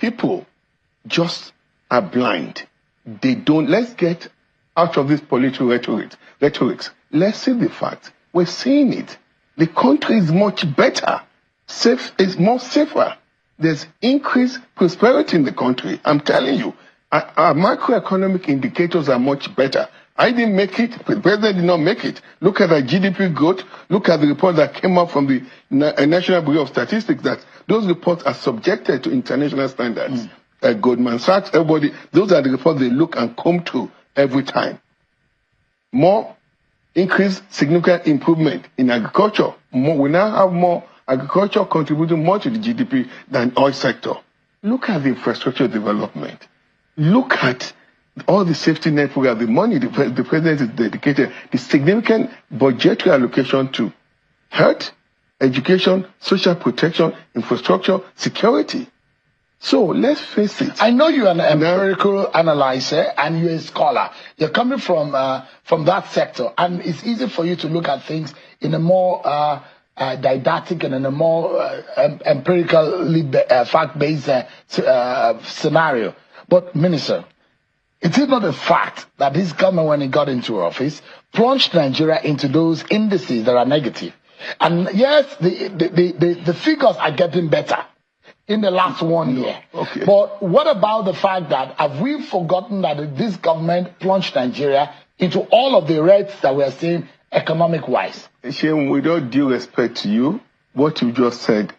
people just are blind. They don't. Let's get out of this political rhetorics. Let's see the fact. We're seeing it. The country is much better. It's more safer. There's increased prosperity in the country. I'm telling you, our macroeconomic indicators are much better. I didn't make it. The president did not make it. Look at the GDP growth. Look at the report that came out from the National Bureau of Statistics, that those reports are subjected to international standards. Goldman Sachs, everybody, those are the reports they look and comb through every time. More increased, significant improvement in agriculture. We now have more agriculture contributing more to the GDP than oil sector. Look at the infrastructure development. Look at all the safety net program, the money the president is dedicated, the significant budgetary allocation to health, education, social protection, infrastructure, security. So let's face it. I know you're an empirical analyzer and you're a scholar. You're coming from that sector, and it's easy for you to look at things in a more didactic and in a more empirically fact-based scenario. But, Minister, it is not a fact that this government, when it got into office, plunged Nigeria into those indices that are negative. And yes, the figures are getting better in the last 1 year. Okay. But what about the fact that have we forgotten that this government plunged Nigeria into all of the reds that we are seeing economic-wise? Shame, with all due respect to you, what you just said,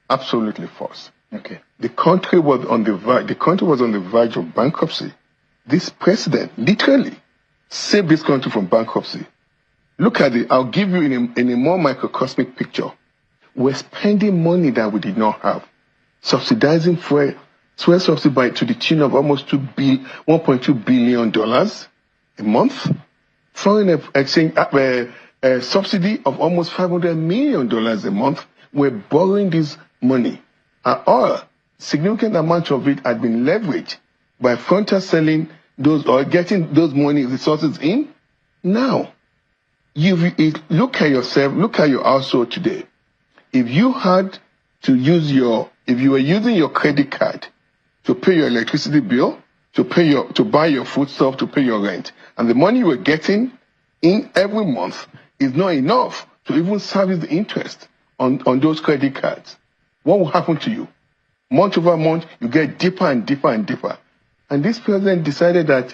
absolutely false. Okay. The country was on the verge of bankruptcy. This president literally saved this country from bankruptcy. Look at it. I'll give you in a more microcosmic picture. We're spending money that we did not have, subsidizing fuel subsidy to the tune of almost $1.2 billion a month. Foreign exchange subsidy of almost $500 million a month. We're borrowing this money. Or significant amount of it had been leveraged by frontier selling those or getting those money resources in. Now, look at yourself, look at your household today. If you had to if you were using your credit card to pay your electricity bill, to buy your foodstuff, to pay your rent, and the money you were getting in every month is not enough to even service the interest on those credit cards, what will happen to you? Month over month, you get deeper and deeper and deeper. And this president decided that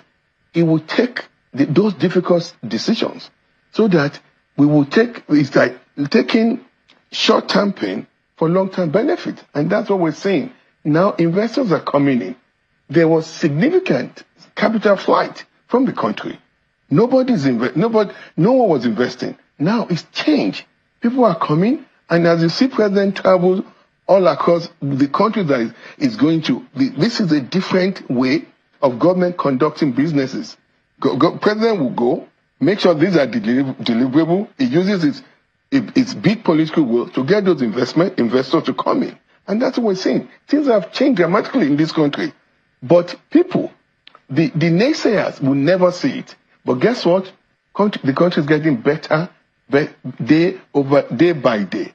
he would take those difficult decisions so that we will it's like taking short-term pain for long-term benefit. And that's what we're seeing. Now investors are coming in. There was significant capital flight from the country. No one was investing. Now it's changed. People are coming, and as you see president travel all across the country that is going to, this is a different way of government conducting businesses. President will go, make sure these are deliverable. He uses its big political will to get those investors to come in. And that's what we're seeing. Things have changed dramatically in this country. But people, the naysayers will never see it. But guess what? The country is getting better day by day.